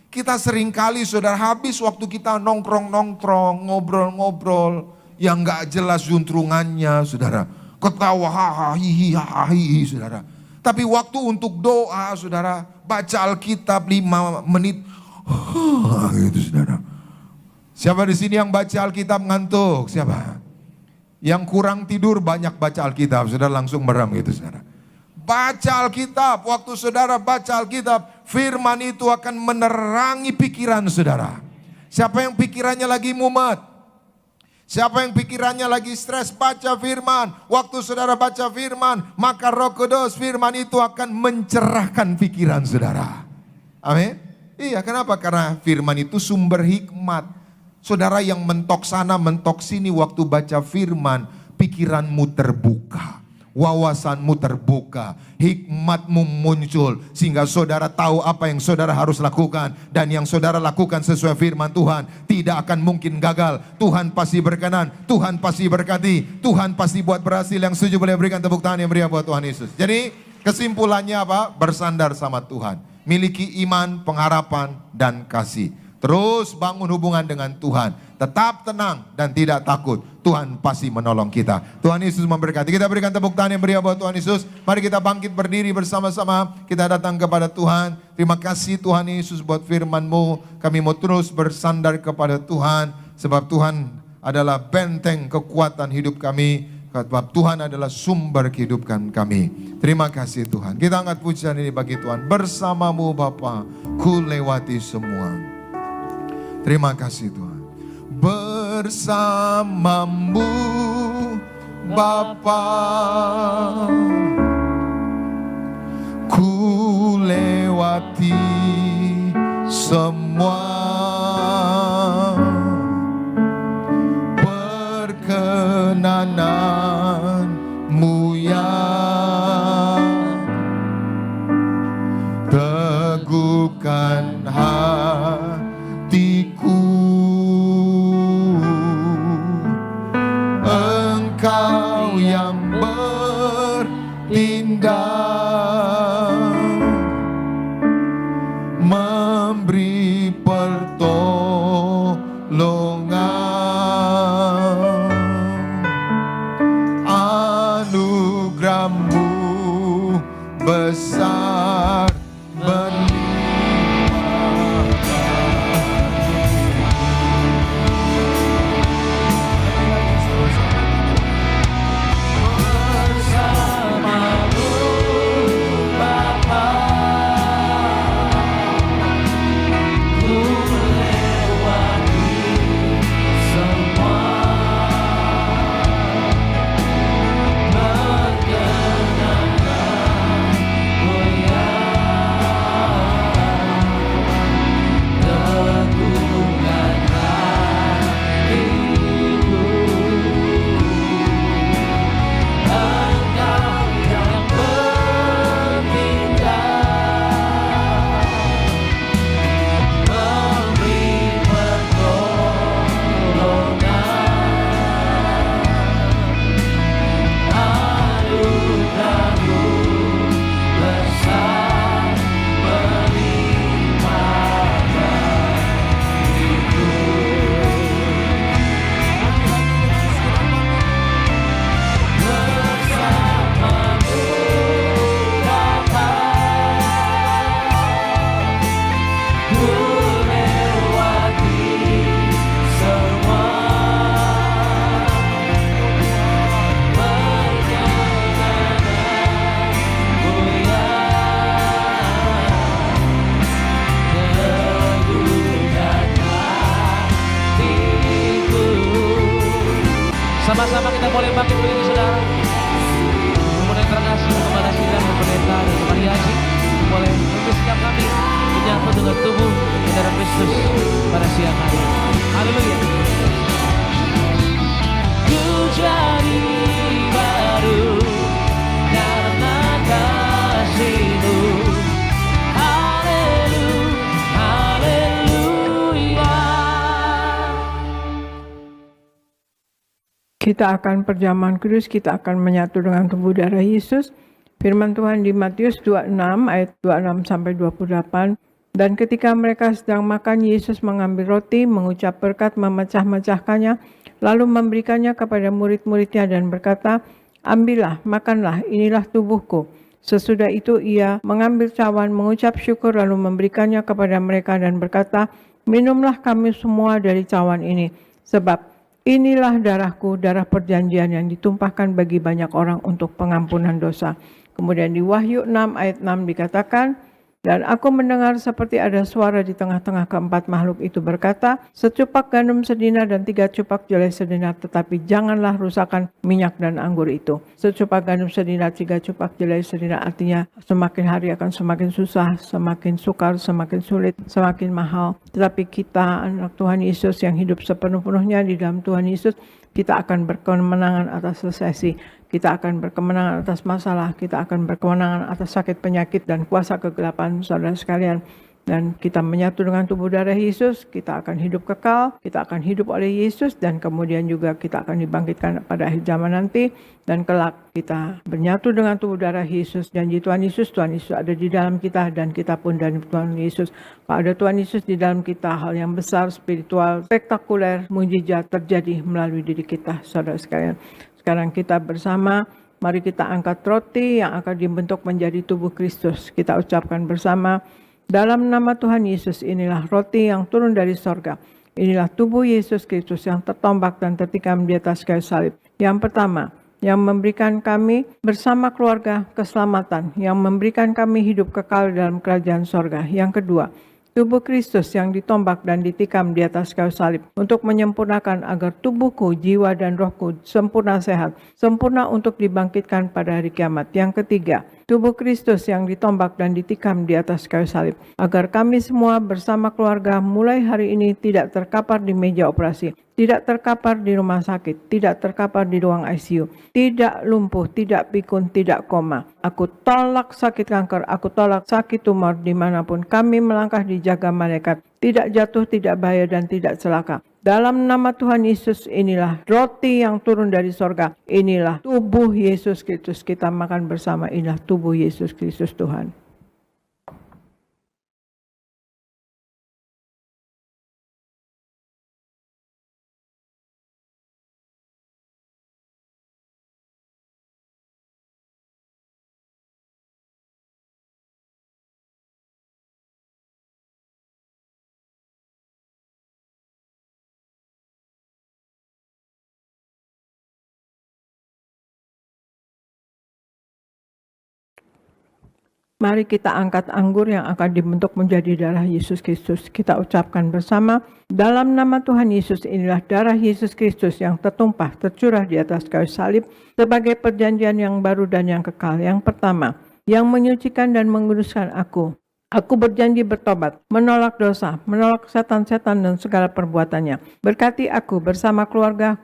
Kita seringkali saudara habis waktu kita nongkrong-nongkrong, ngobrol-ngobrol, yang gak jelas juntrungannya saudara. Ketawa hahaha hihi hahaha hihi saudara. Tapi waktu untuk doa saudara, baca Alkitab 5 menit. Gitu saudara. Siapa di sini yang baca Alkitab ngantuk? Siapa? Yang kurang tidur banyak baca Alkitab, saudara langsung merem gitu saudara. Baca Alkitab, waktu saudara baca Alkitab, firman itu akan menerangi pikiran saudara. Siapa yang pikirannya lagi mumet? Siapa yang pikirannya lagi stres, baca firman. Waktu saudara baca firman, maka Roh Kudus, firman itu akan mencerahkan pikiran saudara. Amin. Iya, kenapa? Karena firman itu sumber hikmat. Saudara yang mentok sana, mentok sini waktu baca firman, pikiranmu terbuka. Wawasanmu terbuka, hikmatmu muncul, sehingga saudara tahu apa yang saudara harus lakukan. Dan yang saudara lakukan sesuai firman Tuhan tidak akan mungkin gagal. Tuhan pasti berkenan, Tuhan pasti berkati, Tuhan pasti buat berhasil. Yang setuju boleh berikan tepuk tangan yang meriah buat Tuhan Yesus. Jadi kesimpulannya apa? Bersandar sama Tuhan, miliki iman, pengharapan, dan kasih. Terus bangun hubungan dengan Tuhan. Tetap tenang dan tidak takut. Tuhan pasti menolong kita. Tuhan Yesus memberkati. Kita berikan tepuk tangan yang meriah buat Tuhan Yesus. Mari kita bangkit berdiri bersama-sama. Kita datang kepada Tuhan. Terima kasih Tuhan Yesus buat firman-Mu. Kami mau terus bersandar kepada Tuhan. Sebab Tuhan adalah benteng kekuatan hidup kami. Sebab Tuhan adalah sumber kehidupan kami. Terima kasih Tuhan. Kita angkat pujian ini bagi Tuhan. Bersama-Mu Bapa, ku lewati semua. Terima kasih Tuhan. Bersamamu Bapa, ku lewati semua. Perkenananmu yang teguhkan hatiku. Engkau yang bertindak, memberi pertolongan. Anugerah-Mu besar Bersama-sama kita boleh bangkit berdiri saudara. Kemudian terkasih kepada sidang dan pendeta dan Maria Haji, boleh memimpin sikap kami menyatu dengan tubuh saudara Kristus pada siang hari. Haleluya. Ku jadi baru karena kasih-Mu. Kita akan perjamuan kudus, kita akan menyatu dengan tubuh darah Yesus. Firman Tuhan di Matius 26 ayat 26 sampai 28. Dan ketika mereka sedang makan, Yesus mengambil roti, mengucap berkat, memecah-mecahkannya, lalu memberikannya kepada murid-muridnya dan berkata, ambillah, makanlah, inilah tubuhku. Sesudah itu ia mengambil cawan, mengucap syukur, lalu memberikannya kepada mereka dan berkata, minumlah kamu semua dari cawan ini, sebab inilah darahku, darah perjanjian yang ditumpahkan bagi banyak orang untuk pengampunan dosa. Kemudian di Wahyu 6 ayat 6 dikatakan, dan aku mendengar seperti ada suara di tengah-tengah keempat makhluk itu berkata, secupak gandum sedina dan 3 cupak jelai sedina, tetapi janganlah rusakkan minyak dan anggur itu. Secupak gandum sedina, 3 cupak jelai sedina artinya semakin hari akan semakin susah, semakin sukar, semakin sulit, semakin mahal. Tetapi kita anak Tuhan Yesus yang hidup sepenuh-penuhnya di dalam Tuhan Yesus, kita akan berkemenangan atas resesi, kita akan berkemenangan atas masalah, kita akan berkemenangan atas sakit penyakit dan kuasa kegelapan saudara sekalian. Dan kita menyatu dengan tubuh darah Yesus, kita akan hidup kekal, kita akan hidup oleh Yesus, dan kemudian juga kita akan dibangkitkan pada akhir zaman nanti. Dan kelak kita menyatu dengan tubuh darah Yesus, janji Tuhan Yesus ada di dalam kita, dan kita pun dari Tuhan Yesus. Kalau ada Tuhan Yesus di dalam kita, hal yang besar, spiritual, spektakuler, mujizat terjadi melalui diri kita saudara sekalian. Sekarang kita bersama, mari kita angkat roti yang akan dibentuk menjadi tubuh Kristus. Kita ucapkan bersama, dalam nama Tuhan Yesus, inilah roti yang turun dari sorga. Inilah tubuh Yesus Kristus yang tertombak dan tertikam di atas kayu salib. Yang pertama, yang memberikan kami bersama keluarga keselamatan, yang memberikan kami hidup kekal dalam kerajaan sorga. Yang kedua, tubuh Kristus yang ditombak dan ditikam di atas kayu salib untuk menyempurnakan agar tubuhku, jiwa dan rohku sempurna sehat, sempurna untuk dibangkitkan pada hari kiamat. Yang ketiga, tubuh Kristus yang ditombak dan ditikam di atas kayu salib agar kami semua bersama keluarga mulai hari ini tidak terkapar di meja operasi, tidak terkapar di rumah sakit, tidak terkapar di ruang ICU, tidak lumpuh, tidak pikun, tidak koma. Aku tolak sakit kanker, aku tolak sakit tumor dimanapun kami melangkah dijaga malaikat, tidak jatuh, tidak bahaya, dan tidak celaka. Dalam nama Tuhan Yesus, inilah roti yang turun dari sorga. Inilah tubuh Yesus Kristus. Kita makan bersama, inilah tubuh Yesus Kristus Tuhan. Mari kita angkat anggur yang akan dibentuk menjadi darah Yesus Kristus. Kita ucapkan bersama, dalam nama Tuhan Yesus, inilah darah Yesus Kristus yang tertumpah, tercurah di atas kayu salib sebagai perjanjian yang baru dan yang kekal. Yang pertama, yang menyucikan dan menguduskan aku. Aku berjanji bertobat, menolak dosa, menolak setan-setan dan segala perbuatannya. Berkati aku bersama keluarga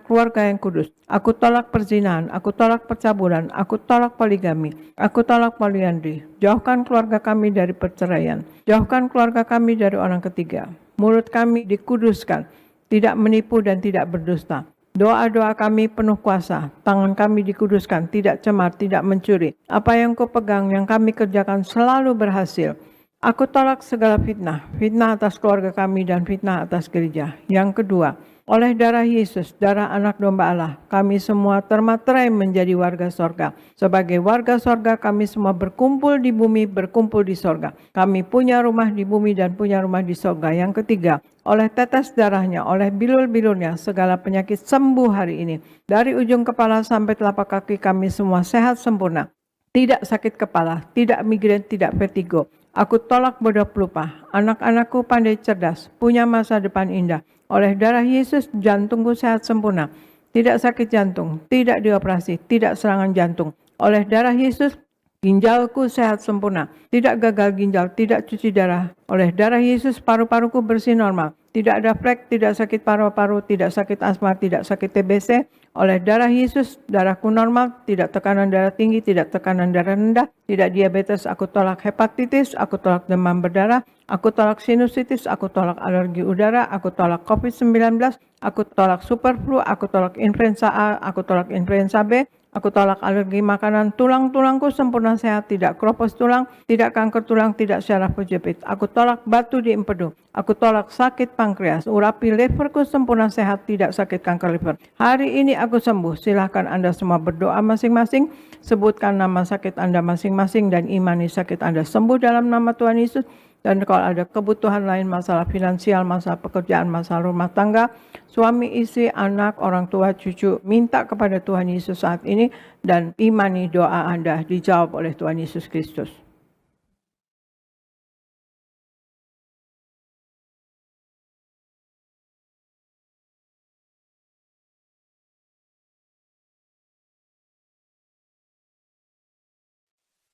yang kudus. Aku tolak perzinahan, aku tolak percabulan, aku tolak poligami, aku tolak poliandri. Jauhkan keluarga kami dari perceraian, jauhkan keluarga kami dari orang ketiga. Mulut kami dikuduskan, tidak menipu dan tidak berdusta. Doa-doa kami penuh kuasa, tangan kami dikuduskan, tidak cemar, tidak mencuri. Apa yang kau pegang, yang kami kerjakan selalu berhasil. Aku tolak segala fitnah, fitnah atas keluarga kami dan fitnah atas gereja. Yang kedua, oleh darah Yesus, darah anak domba Allah, kami semua termaterai menjadi warga sorga. Sebagai warga sorga, kami semua berkumpul di bumi, berkumpul di sorga. Kami punya rumah di bumi dan punya rumah di sorga. Yang ketiga, oleh tetes darahnya, oleh bilur-bilurnya, segala penyakit sembuh hari ini. Dari ujung kepala sampai telapak kaki kami semua sehat sempurna. Tidak sakit kepala, tidak migrain, tidak vertigo. Aku tolak bodoh pelupa, anak-anakku pandai cerdas, punya masa depan indah. Oleh darah Yesus, jantungku sehat sempurna. tidak sakit jantung, tidak dioperasi, tidak serangan jantung. Oleh darah Yesus, ginjalku sehat sempurna, tidak gagal ginjal, tidak cuci darah. Oleh darah Yesus, paru-paruku bersih normal, tidak ada flek, tidak sakit paru-paru, tidak sakit asma, tidak sakit TBC. Oleh darah Yesus, darahku normal, tidak tekanan darah tinggi, tidak tekanan darah rendah, tidak diabetes, aku tolak hepatitis, aku tolak demam berdarah, aku tolak sinusitis, aku tolak alergi udara, aku tolak COVID-19, aku tolak super flu, aku tolak influenza A, aku tolak influenza B, aku tolak alergi makanan, tulang-tulangku sempurna sehat, tidak kropos tulang, tidak kanker tulang, tidak syaraf kejepit. Aku tolak batu di empedu. Aku tolak sakit pankreas, urapi liverku sempurna sehat, tidak sakit kanker liver. Hari ini aku sembuh. Silahkan Anda semua berdoa masing-masing, sebutkan nama sakit Anda masing-masing dan imani sakit Anda sembuh dalam nama Tuhan Yesus. Dan kalau ada kebutuhan lain, masalah finansial, masalah pekerjaan, masalah rumah tangga, suami, istri, anak, orang tua, cucu, minta kepada Tuhan Yesus saat ini dan imani doa Anda dijawab oleh Tuhan Yesus Kristus.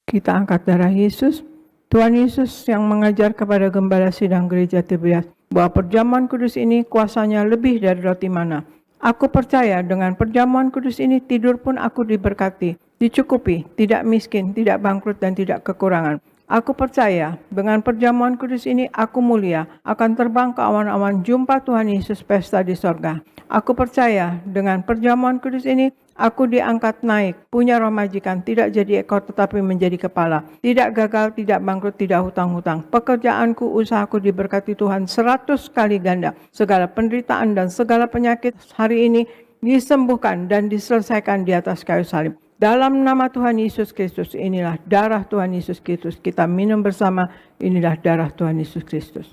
Kita angkat darah Yesus. Tuhan Yesus yang mengajar kepada gembala sidang gereja Tiberias bahwa perjamuan kudus ini kuasanya lebih dari roti mana. Aku percaya dengan perjamuan kudus ini tidur pun aku diberkati, dicukupi, tidak miskin, tidak bangkrut dan tidak kekurangan. Aku percaya dengan perjamuan kudus ini aku mulia, akan terbang ke awan-awan jumpa Tuhan Yesus pesta di sorga. Aku percaya dengan perjamuan kudus ini aku diangkat naik, punya roh majikan, tidak jadi ekor tetapi menjadi kepala. Tidak gagal, tidak bangkrut, tidak hutang-hutang. Pekerjaanku, usahaku diberkati Tuhan 100 kali ganda. Segala penderitaan dan segala penyakit hari ini disembuhkan dan diselesaikan di atas kayu salib. Dalam nama Tuhan Yesus Kristus, inilah darah Tuhan Yesus Kristus. Kita minum bersama, inilah darah Tuhan Yesus Kristus.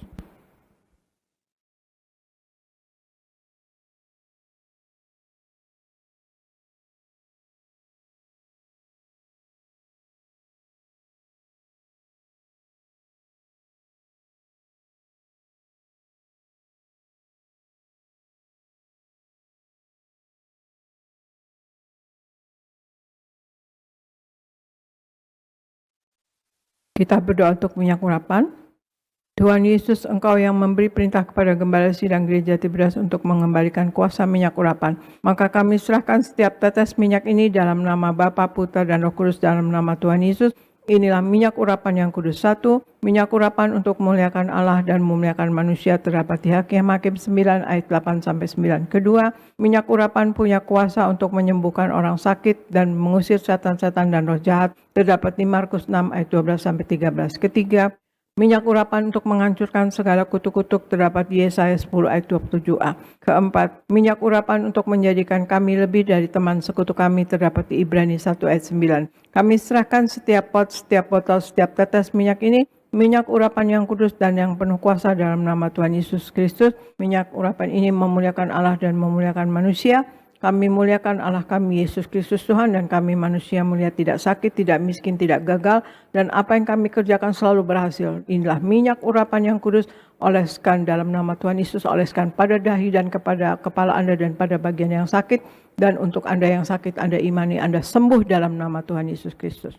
Kita berdoa untuk minyak urapan. Tuhan Yesus, Engkau yang memberi perintah kepada gembala sidang gereja Tiberias untuk mengembalikan kuasa minyak urapan. Maka kami serahkan setiap tetes minyak ini dalam nama Bapa, Putra, dan Roh Kudus dalam nama Tuhan Yesus. Inilah minyak urapan yang kudus. 1. Minyak urapan untuk memuliakan Allah dan memuliakan manusia terdapat di Hakim 9 ayat 8-9. Kedua, minyak urapan punya kuasa untuk menyembuhkan orang sakit dan mengusir setan-setan dan roh jahat terdapat di Markus 6 ayat 12-13. Ketiga, minyak urapan untuk menghancurkan segala kutuk-kutuk terdapat di Yesaya 10 ayat 27a. Keempat, minyak urapan untuk menjadikan kami lebih dari teman sekutu kami terdapat di Ibrani 1 ayat 9. Kami serahkan setiap pot, setiap botol, setiap tetes minyak ini, minyak urapan yang kudus dan yang penuh kuasa dalam nama Tuhan Yesus Kristus. Minyak urapan ini memuliakan Allah dan memuliakan manusia. Kami muliakan Allah kami, Yesus Kristus Tuhan, dan kami manusia mulia, tidak sakit, tidak miskin, tidak gagal, dan apa yang kami kerjakan selalu berhasil. Inilah minyak urapan yang kudus, oleskan dalam nama Tuhan Yesus, oleskan pada dahi dan kepada kepala Anda dan pada bagian yang sakit, dan untuk Anda yang sakit, Anda imani, Anda sembuh dalam nama Tuhan Yesus Kristus.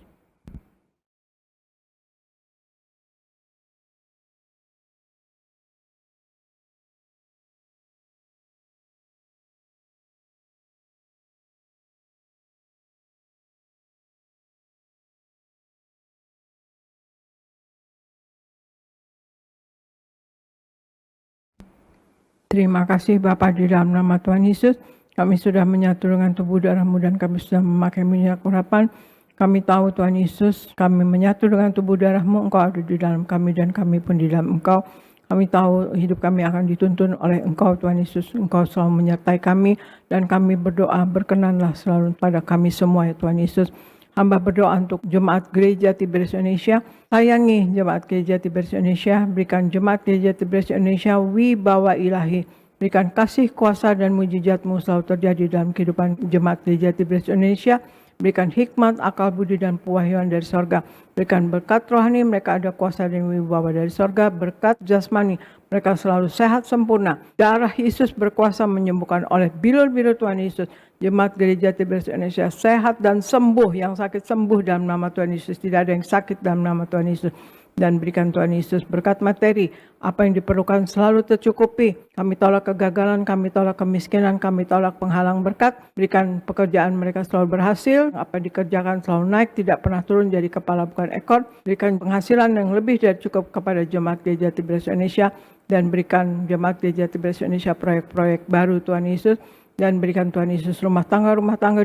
Terima kasih Bapa, di dalam nama Tuhan Yesus, kami sudah menyatu dengan tubuh darah-Mu dan kami sudah memakai minyak urapan. Kami tahu Tuhan Yesus, kami menyatu dengan tubuh darah-Mu, Engkau ada di dalam kami dan kami pun di dalam Engkau. Kami tahu hidup kami akan dituntun oleh Engkau Tuhan Yesus. Engkau selalu menyertai kami dan kami berdoa, berkenanlah selalu pada kami semua ya Tuhan Yesus. Hamba berdoa untuk Jemaat Gereja Tiberias Indonesia. Sayangi Jemaat Gereja Tiberias Indonesia. Berikan Jemaat Gereja Tiberias Indonesia wibawa ilahi. Berikan kasih, kuasa, dan mujizat-Mu selalu terjadi dalam kehidupan Jemaat Gereja Tiberias Indonesia. Berikan hikmat, akal budi dan pewahyuan dari sorga. Berikan berkat rohani, mereka ada kuasa dan wibawa dari sorga. Berkat jasmani, mereka selalu sehat sempurna. Darah Yesus berkuasa menyembuhkan oleh bilur-bilur Tuhan Yesus. Jemaat Gereja Tiberias Indonesia sehat dan sembuh. Yang sakit sembuh dalam nama Tuhan Yesus. Tidak ada yang sakit dalam nama Tuhan Yesus. Dan berikan Tuhan Yesus berkat materi. Apa yang diperlukan selalu tercukupi. Kami tolak kegagalan, kami tolak kemiskinan, kami tolak penghalang berkat. Berikan pekerjaan mereka selalu berhasil. Apa yang dikerjakan selalu naik, tidak pernah turun jadi kepala bukan ekor. Berikan penghasilan yang lebih dari cukup kepada Jemaat Gereja Tiberias Indonesia. Dan berikan Jemaat Gereja Tiberias Indonesia proyek-proyek baru Tuhan Yesus. Dan berikan Tuhan Yesus rumah tangga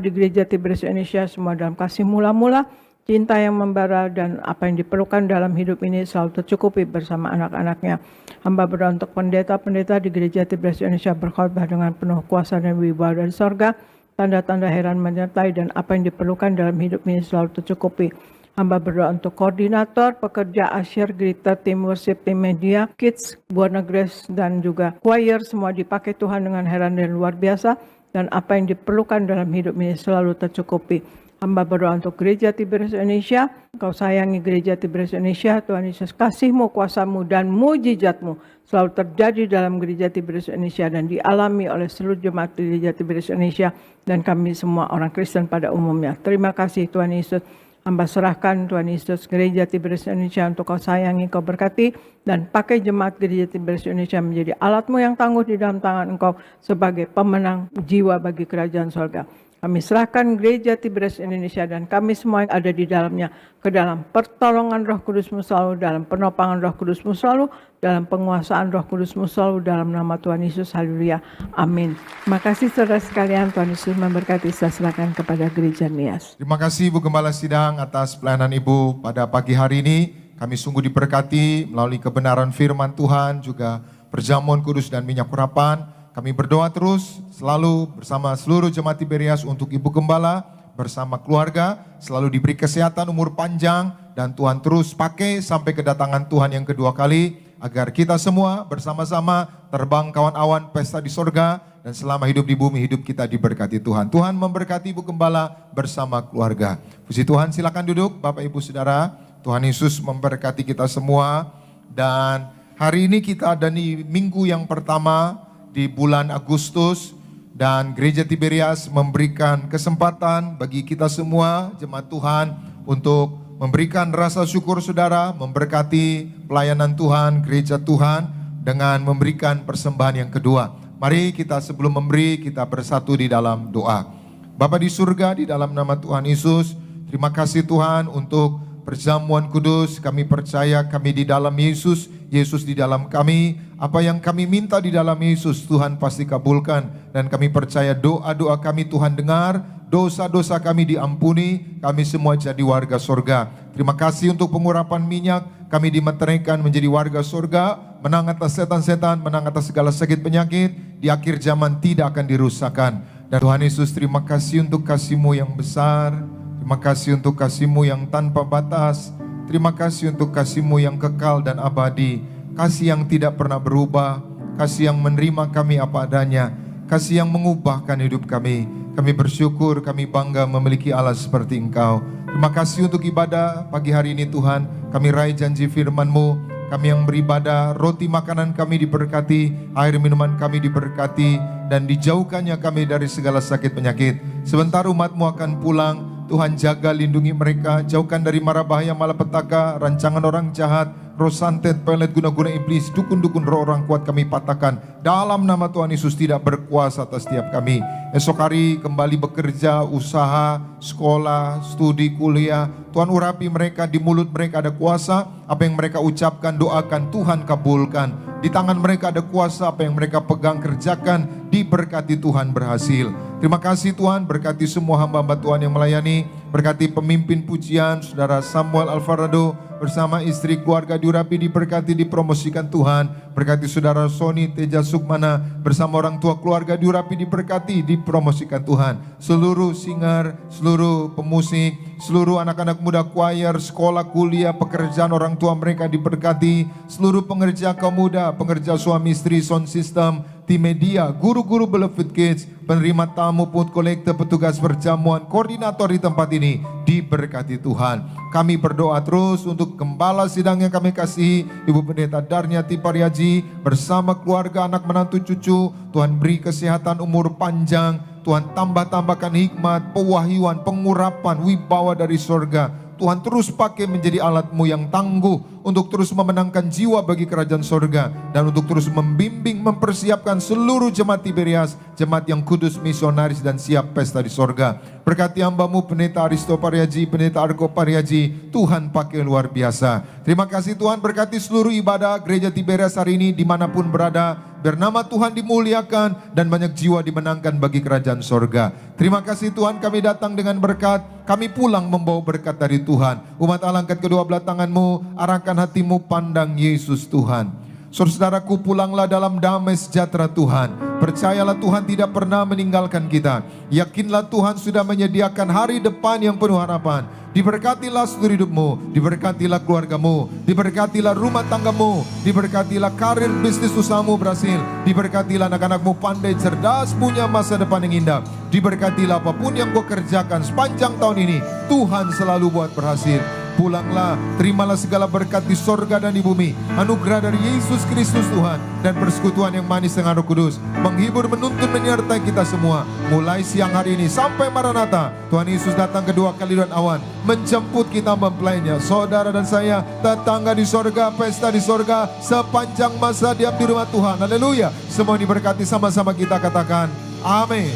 di Gereja Tiberias Indonesia semua dalam kasih mula-mula. Cinta yang membara dan apa yang diperlukan dalam hidup ini selalu tercukupi bersama anak-anaknya. Hamba berdoa untuk pendeta-pendeta di Gereja Tiberias Indonesia berkhotbah dengan penuh kuasa dan wibawa dari sorga. Tanda-tanda heran menyertai dan apa yang diperlukan dalam hidup ini selalu tercukupi. Hamba berdoa untuk koordinator, pekerja asyir, greeter, tim worship, tim media, kids, Buana Grace dan juga choir semua dipakai Tuhan dengan heran dan luar biasa. Dan apa yang diperlukan dalam hidup ini selalu tercukupi. Hamba berdoa untuk Gereja Tiberias Indonesia. Engkau sayangi Gereja Tiberias Indonesia. Tuhan Yesus, kasih-Mu, kuasa-Mu, dan mujizat-Mu selalu terjadi dalam Gereja Tiberias Indonesia dan dialami oleh seluruh jemaat Gereja Tiberias Indonesia dan kami semua orang Kristen pada umumnya. Terima kasih Tuhan Yesus. Hamba serahkan Tuhan Yesus Gereja Tiberias Indonesia untuk Kau sayangi, Kau berkati, dan pakai jemaat Gereja Tiberias Indonesia menjadi alat-Mu yang tangguh di dalam tangan Engkau sebagai pemenang jiwa bagi kerajaan sorga. Kami serahkan Gereja Tiberias Indonesia dan kami semua yang ada di dalamnya ke dalam pertolongan Roh Kudus-Mu selalu, dalam penopangan Roh Kudus-Mu selalu, dalam penguasaan Roh Kudus-Mu selalu, dalam nama Tuhan Yesus. Haleluya. Amin. Terima kasih saudara sekalian. Tuhan Yesus memberkati. Saya serahkan kepada Gereja Nias. Terima kasih Ibu Gembala Sidang atas pelayanan Ibu pada pagi hari ini. Kami sungguh diberkati melalui kebenaran firman Tuhan, juga perjamuan kudus dan minyak urapan. Kami berdoa terus selalu bersama seluruh jemaat Tiberias untuk Ibu Gembala bersama keluarga, selalu diberi kesehatan, umur panjang, dan Tuhan terus pakai sampai kedatangan Tuhan yang kedua kali, agar kita semua bersama-sama terbang kawan awan pesta di sorga, dan selama hidup di bumi, hidup kita diberkati Tuhan. Tuhan memberkati Ibu Gembala bersama keluarga. Puji Tuhan, silakan duduk Bapak Ibu Saudara. Tuhan Yesus memberkati kita semua, dan hari ini kita ada di minggu yang pertama di bulan Agustus, dan Gereja Tiberias memberikan kesempatan bagi kita semua jemaat Tuhan untuk memberikan rasa syukur saudara, memberkati pelayanan Tuhan, gereja Tuhan dengan memberikan persembahan yang kedua. Mari kita sebelum memberi, kita bersatu di dalam doa. Bapa di surga, di dalam nama Tuhan Yesus, terima kasih Tuhan untuk perjamuan kudus. Kami percaya kami di dalam Yesus, Yesus di dalam kami. Apa yang kami minta di dalam Yesus, Tuhan pasti kabulkan. Dan kami percaya doa-doa kami Tuhan dengar, dosa-dosa kami diampuni, kami semua jadi warga sorga. Terima kasih untuk pengurapan minyak, kami dimeteraikan menjadi warga sorga, menang atas setan-setan, menang atas segala sakit penyakit, di akhir zaman tidak akan dirusakkan. Dan Tuhan Yesus, terima kasih untuk kasih-Mu yang besar, terima kasih untuk kasih-Mu yang tanpa batas, terima kasih untuk kasih-Mu yang kekal dan abadi, kasih yang tidak pernah berubah, kasih yang menerima kami apa adanya, kasih yang mengubahkan hidup kami. Kami bersyukur, kami bangga memiliki Allah seperti Engkau. Terima kasih untuk ibadah pagi hari ini Tuhan. Kami raih janji firman-Mu, kami yang beribadah, roti makanan kami diberkati, air minuman kami diberkati, dan dijauhkannya kami dari segala sakit penyakit. Sebentar umat-Mu akan pulang, Tuhan jaga lindungi mereka, jauhkan dari mara bahaya malapetaka, rancangan orang jahat, roh santet, pelet, guna-guna iblis, dukun-dukun roh orang kuat kami patahkan. Dalam nama Tuhan Yesus tidak berkuasa atas setiap kami. Esok hari kembali bekerja, usaha, sekolah, studi, kuliah. Tuhan urapi mereka, di mulut mereka ada kuasa. Apa yang mereka ucapkan, doakan, Tuhan kabulkan. Di tangan mereka ada kuasa, apa yang mereka pegang, kerjakan, diberkati Tuhan berhasil. Terima kasih Tuhan, berkati semua hamba-hamba Tuhan yang melayani. Berkati pemimpin pujian, Saudara Samuel Alvarado, bersama istri keluarga diurapi, diberkati, dipromosikan Tuhan. Berkati saudara Sony Teja Sukmana bersama orang tua keluarga diurapi, diberkati, dipromosikan Tuhan. Seluruh singer, seluruh pemusik, seluruh anak-anak muda choir, sekolah, kuliah, pekerjaan orang tua mereka diberkati. Seluruh pengerja kaum muda, pengerja suami istri, sound system, tim media, guru-guru Beloved Kids, penerima tamu, put kolektor, petugas perjamuan, koordinator di tempat ini diberkati Tuhan. Kami berdoa terus untuk gembala sidang yang kami kasihi, Ibu Pendeta Darniati Pariaji bersama keluarga, anak menantu cucu. Tuhan beri kesehatan, umur panjang. Tuhan tambah-tambahkan hikmat, pewahyuan, pengurapan, wibawa dari sorga. Tuhan terus pakai menjadi alat-Mu yang tangguh untuk terus memenangkan jiwa bagi kerajaan sorga, dan untuk terus membimbing, mempersiapkan seluruh jemaat Tiberias, jemaat yang kudus, misionaris, dan siap pesta di sorga. Berkati hamba-Mu Pendeta Aristo Pariaji, Pendeta Argo Pariaji, Tuhan pakai luar biasa. Terima kasih Tuhan, berkati seluruh ibadah gereja Tiberias hari ini dimanapun berada. Biar nama Tuhan dimuliakan dan banyak jiwa dimenangkan bagi kerajaan sorga. Terima kasih Tuhan, kami datang dengan berkat, kami pulang membawa berkat dari Tuhan. Umat Allah, angkat kedua belah tanganmu, arahkan hatimu, pandang Yesus Tuhan. Saudaraku, pulanglah dalam damai sejahtera Tuhan. Percayalah Tuhan tidak pernah meninggalkan kita. Yakinlah Tuhan sudah menyediakan hari depan yang penuh harapan. Diberkatilah seluruh hidupmu, diberkatilah keluargamu, diberkatilah rumah tanggamu, diberkatilah karir bisnis usahamu berhasil, diberkatilah anak-anakmu pandai, cerdas, punya masa depan yang indah. Diberkatilah apapun yang kau kerjakan sepanjang tahun ini, Tuhan selalu buat berhasil. Pulanglah, terimalah segala berkat di sorga dan di bumi, anugerah dari Yesus Kristus Tuhan, dan persekutuan yang manis dengan Roh Kudus, menghibur, menuntun, menyertai kita semua, mulai siang hari ini sampai Maranatha. Tuhan Yesus datang kedua kali dan awan, menjemput kita mempelainya. Saudara dan saya, tetangga di sorga, pesta di sorga, sepanjang masa diam di rumah Tuhan. Haleluya. Semua diberkati, sama-sama kita katakan, amin.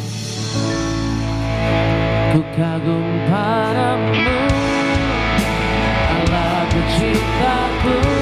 Ku kagum padamu, Allah penciptaku.